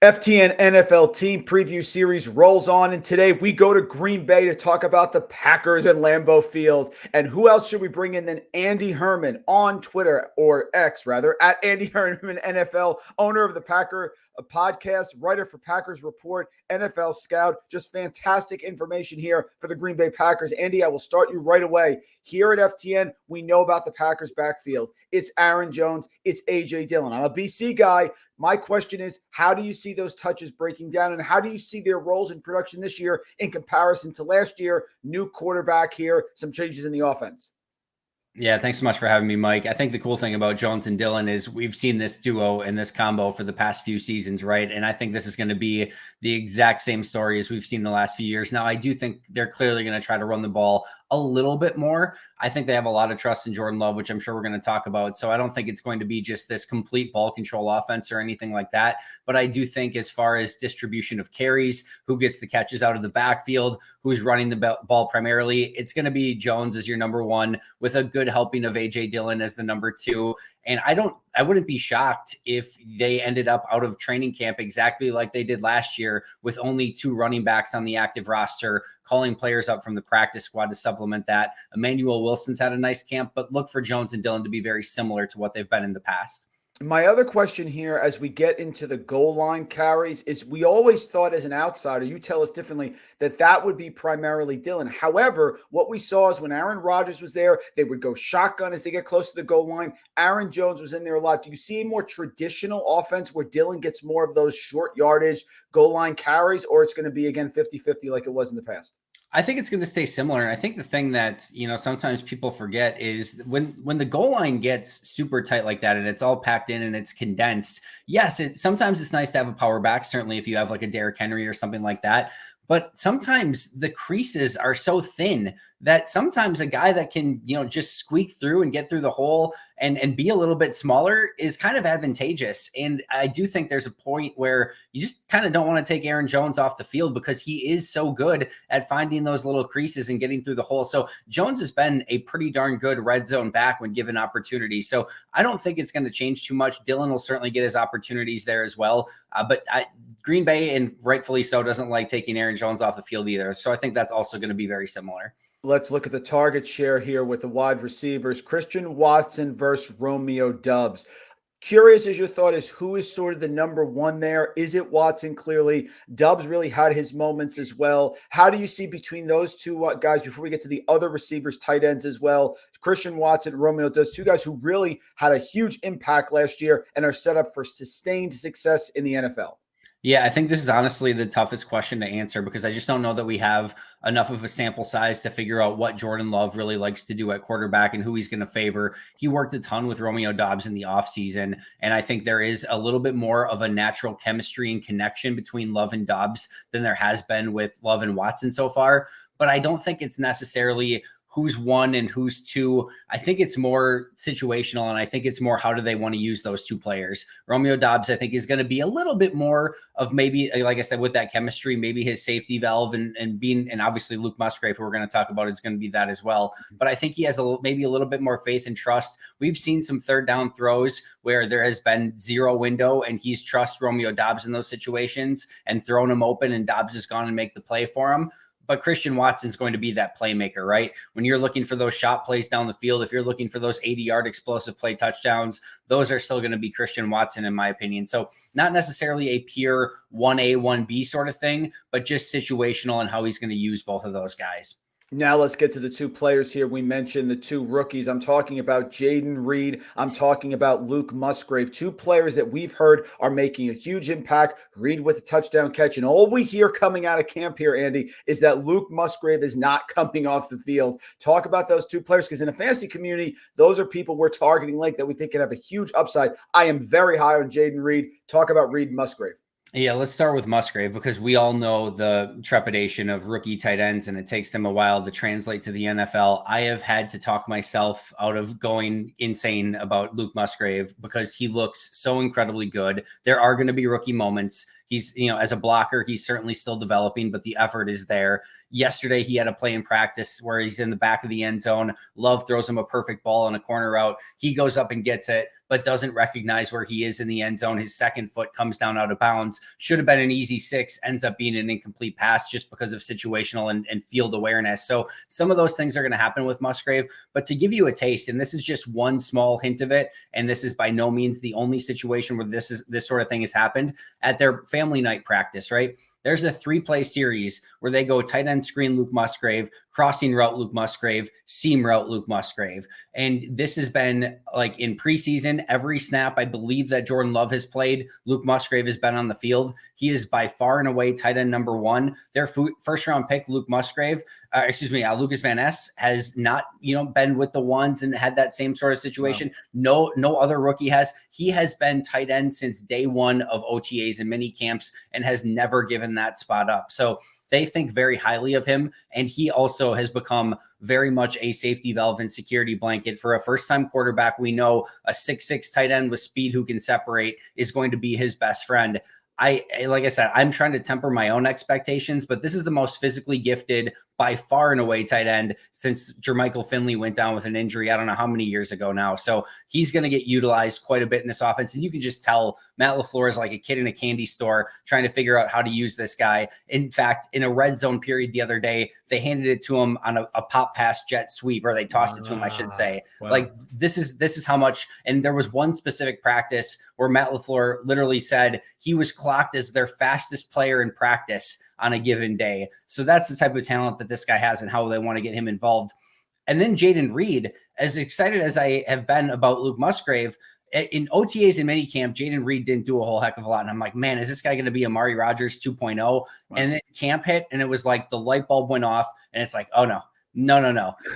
FTN NFL Team Preview Series rolls on, and today we go to Green Bay to talk about the Packers and Lambeau Field. And who else should we bring in than Andy Herman on Twitter, or X rather, at Andy Herman NFL, owner of the Packer podcast, writer for Packers Report, NFL scout. Just fantastic information here for the Green Bay Packers. Andy, I will start you right away. Here at FTN, we know about the Packers backfield. It's Aaron Jones, it's AJ Dillon. I'm a BC guy. My question is, how do you see those touches breaking down, and how do you see their roles in production this year in comparison to last year? New quarterback here, some changes in the offense. Yeah, thanks so much for having me, Mike. I think the cool thing about Jones and Dillon is we've seen this duo and this combo for the past few seasons, right? And I think this is going to be the exact same story as we've seen the last few years. Now, I do think they're clearly going to try to run the ball a little bit more. I think they have a lot of trust in Jordan Love, which I'm sure we're going to talk about. So I don't think it's going to be just this complete ball control offense or anything like that. But I do think as far as distribution of carries, who gets the catches out of the backfield, who's running the ball primarily, it's going to be Jones as your number one with a good helping of AJ Dillon as the number two. And I wouldn't be shocked if they ended up out of training camp exactly like they did last year with only two running backs on the active roster, calling players up from the practice squad to supplement that. Emmanuel Wilson's had a nice camp, but look for Jones and Dillon to be very similar to what they've been in the past. My other question here, as we get into the goal line carries, is we always thought as an outsider, you tell us differently, that would be primarily Dillon. However, what we saw is when Aaron Rodgers was there, they would go shotgun as they get close to the goal line. Aaron Jones was in there a lot. Do you see a more traditional offense where Dillon gets more of those short yardage goal line carries, or it's going to be, again, 50-50 like it was in the past? I think it's going to stay similar. And I think the thing that, sometimes people forget is when the goal line gets super tight like that and it's all packed in and it's condensed. Yes, sometimes it's nice to have a power back, certainly if you have like a Derrick Henry or something like that. But sometimes the creases are so thin that sometimes a guy that can, just squeak through and get through the hole and be a little bit smaller is kind of advantageous. And I do think there's a point where you just kind of don't want to take Aaron Jones off the field because he is so good at finding those little creases and getting through the hole. So Jones has been a pretty darn good red zone back when given opportunity. So I don't think it's going to change too much. Dillon will certainly get his opportunities there as well. But Green Bay, and rightfully so, doesn't like taking Aaron Jones off the field either. So I think that's also going to be very similar. Let's look at the target share here with the wide receivers. Christian Watson versus Romeo Doubs. Curious as your thought is, who is sort of the number one there? Is it Watson? Clearly, Doubs really had his moments as well. How do you see between those two guys, before we get to the other receivers, tight ends as well, Christian Watson, Romeo Doubs, two guys who really had a huge impact last year and are set up for sustained success in the NFL? Yeah, I think this is honestly the toughest question to answer because I just don't know that we have enough of a sample size to figure out what Jordan Love really likes to do at quarterback and who he's going to favor. He worked a ton with Romeo Doubs in the offseason, and I think there is a little bit more of a natural chemistry and connection between Love and Doubs than there has been with Love and Watson so far. But I don't think it's necessarily who's one and who's two. I think it's more situational, and I think it's more how do they want to use those two players. Romeo Doubs, I think, is going to be a little bit more of maybe, like I said, with that chemistry, maybe his safety valve and being, and obviously Luke Musgrave, who we're going to talk about, is going to be that as well. But I think he has maybe a little bit more faith and trust. We've seen some third down throws where there has been zero window and he's trust Romeo Doubs in those situations and thrown him open, and Doubs has gone and make the play for him. But Christian Watson's going to be that playmaker, right? When you're looking for those shot plays down the field, if you're looking for those 80-yard explosive play touchdowns, those are still going to be Christian Watson, in my opinion. So not necessarily a pure 1A, 1B sort of thing, but just situational and how he's going to use both of those guys. Now let's get to the two players here. We mentioned the two rookies. I'm talking about Jayden Reed. I'm talking about Luke Musgrave, two players that we've heard are making a huge impact. Reed with a touchdown catch. And all we hear coming out of camp here, Andy, is that Luke Musgrave is not coming off the field. Talk about those two players, because in a fantasy community, those are people we're targeting late that we think can have a huge upside. I am very high on Jayden Reed. Talk about Reed and Musgrave. Yeah, let's start with Musgrave because we all know the trepidation of rookie tight ends, and it takes them a while to translate to the NFL. I have had to talk myself out of going insane about Luke Musgrave because he looks so incredibly good. There are going to be rookie moments. He's, as a blocker, he's certainly still developing, but the effort is there. Yesterday, he had a play in practice where he's in the back of the end zone. Love throws him a perfect ball on a corner route. He goes up and gets it, but doesn't recognize where he is in the end zone. His second foot comes down out of bounds. Should have been an easy 6, ends up being an incomplete pass just because of situational and field awareness. So some of those things are going to happen with Musgrave. But to give you a taste, and this is just one small hint of it, and this is by no means the only situation where this sort of thing has happened, at their family night practice, right? There's a 3-play series where they go tight end screen Luke Musgrave, crossing route Luke Musgrave, seam route Luke Musgrave. And this has been like in preseason, every snap I believe that Jordan Love has played, Luke Musgrave has been on the field. He is by far and away tight end number 1. Their first round pick, Luke Musgrave, Lucas Van Ness, has not, been with the ones and had that same sort of situation. Wow. No other rookie has. He has been tight end since day 1 of OTAs and mini camps and has never given that spot up. So they think very highly of him. And he also has become very much a safety valve and security blanket for a first-time quarterback. We know a 6'6" tight end with speed who can separate is going to be his best friend. Like I said, I'm trying to temper my own expectations, but this is the most physically gifted by far and away tight end since Jermichael Finley went down with an injury. I don't know how many years ago now. So he's going to get utilized quite a bit in this offense. And you can just tell Matt LaFleur is like a kid in a candy store trying to figure out how to use this guy. In fact, in a red zone period the other day, they handed it to him on a pop pass jet sweep, or they tossed it to him, I should say. Wow. Like this is how much. And there was one specific practice where Matt LaFleur literally said he was clocked as their fastest player in practice on a given day. So that's the type of talent that this guy has and how they want to get him involved. And then Jayden Reed, as excited as I have been about Luke Musgrave, in OTAs and minicamp, Jayden Reed didn't do a whole heck of a lot. And I'm like, man, is this guy going to be Amari Rodgers 2.0? Wow. And then camp hit, and it was like the light bulb went off, and it's like, oh no.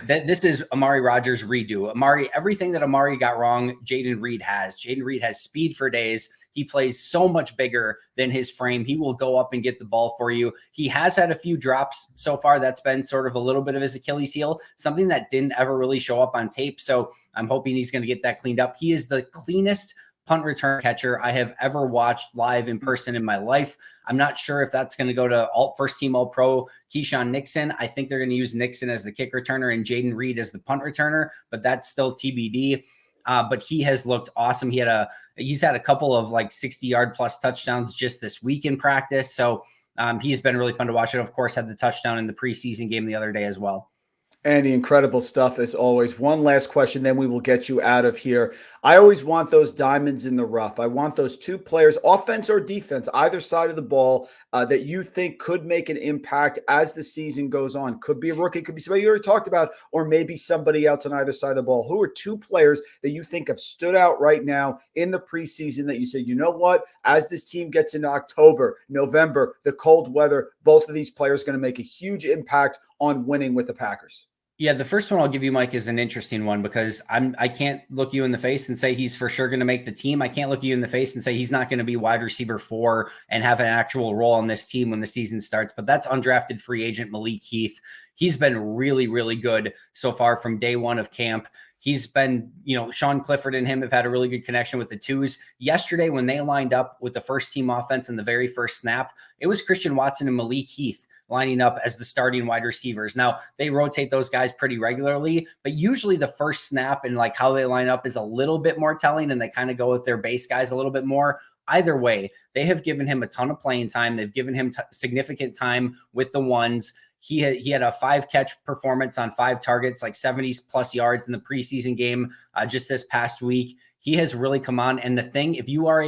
This is Amari Rodgers redo. Everything that Amari got wrong, Jayden Reed has. Jayden Reed has speed for days. He plays so much bigger than his frame. He will go up and get the ball for you. He has had a few drops so far. That's been sort of a little bit of his Achilles heel, something that didn't ever really show up on tape. So I'm hoping he's going to get that cleaned up. He is the cleanest punt return catcher I have ever watched live in person in my life. I'm not sure if that's going to go to first team All Pro Keyshawn Nixon. I think they're going to use Nixon as the kick returner and Jayden Reed as the punt returner, but that's still TBD. But he has looked awesome. He's had a couple of like 60-yard plus touchdowns just this week in practice. So he's been really fun to watch. And of course, had the touchdown in the preseason game the other day as well. Andy, incredible stuff as always. One last question, then we will get you out of here. I always want those diamonds in the rough. I want those 2 players, offense or defense, either side of the ball, that you think could make an impact as the season goes on. Could be a rookie, could be somebody you already talked about, or maybe somebody else on either side of the ball. Who are 2 players that you think have stood out right now in the preseason that you say, you know what, as this team gets into October, November, the cold weather, both of these players are going to make a huge impact on winning with the Packers? Yeah, the first one I'll give you, Mike, is an interesting one because I can't look you in the face and say he's for sure going to make the team. I can't look you in the face and say he's not going to be wide receiver 4 and have an actual role on this team when the season starts. But that's undrafted free agent Malik Heath. He's been really, really good so far from day 1 of camp. He's been, Sean Clifford and him have had a really good connection with the 2s. Yesterday, when they lined up with the first team offense in the very first snap, it was Christian Watson and Malik Heath lining up as the starting wide receivers. Now, they rotate those guys pretty regularly, but usually the first snap and like how they line up is a little bit more telling, and they kind of go with their base guys a little bit more. Either way, they have given him a ton of playing time. They've given him significant time with the ones. He had a 5-catch performance on 5 targets, like 70+ yards in the preseason game just this past week. He has really come on. And the thing, if you are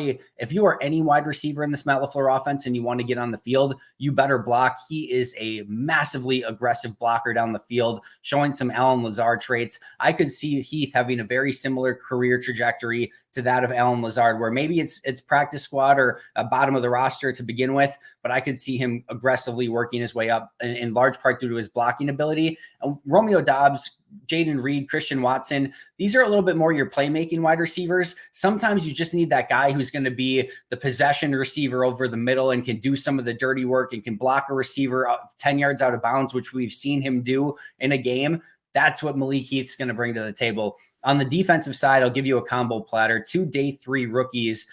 any wide receiver in this Matt LaFleur offense and you want to get on the field, you better block. He is a massively aggressive blocker down the field, showing some Allen Lazard traits. I could see Heath having a very similar career trajectory to that of Allen Lazard, where maybe it's practice squad or a bottom of the roster to begin with, but I could see him aggressively working his way up in large part due to his blocking ability. Romeo Doubs, Jayden Reed, Christian Watson, these are a little bit more your playmaking wide receivers. Sometimes you just need that guy who's going to be the possession receiver over the middle and can do some of the dirty work and can block a receiver 10 yards out of bounds, which we've seen him do in a game. That's what Malik Heath's going to bring to the table. On the defensive side, I'll give you a combo platter. 2 day 3 rookies,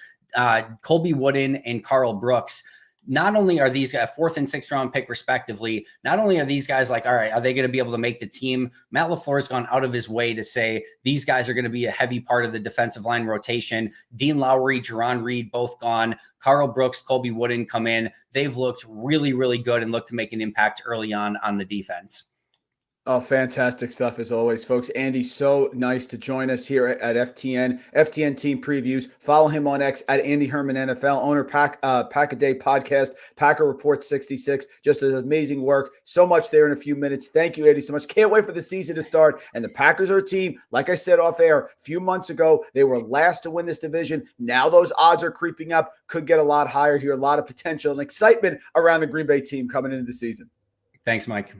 Colby Wooden and Carl Brooks. not only are these guys 4th and 6th round pick respectively, not only are these guys like, all right, are they going to be able to make the team? Matt LaFleur's gone out of his way to say these guys are going to be a heavy part of the defensive line rotation. Dean Lowry, Jerron Reed, both gone. Carl Brooks, Colby Wooden come in. They've looked really, really good and look to make an impact early on the defense. Oh, fantastic stuff as always, folks. Andy, so nice to join us here at FTN Team Previews. Follow him on X at Andy Herman NFL, owner Pack a Day Podcast, Packer Report 66. Just an amazing work. So much there in a few minutes. Thank you, Andy, so much. Can't wait for the season to start. And the Packers are a team, like I said off air, a few months ago, they were last to win this division. Now those odds are creeping up. Could get a lot higher here. A lot of potential and excitement around the Green Bay team coming into the season. Thanks, Mike.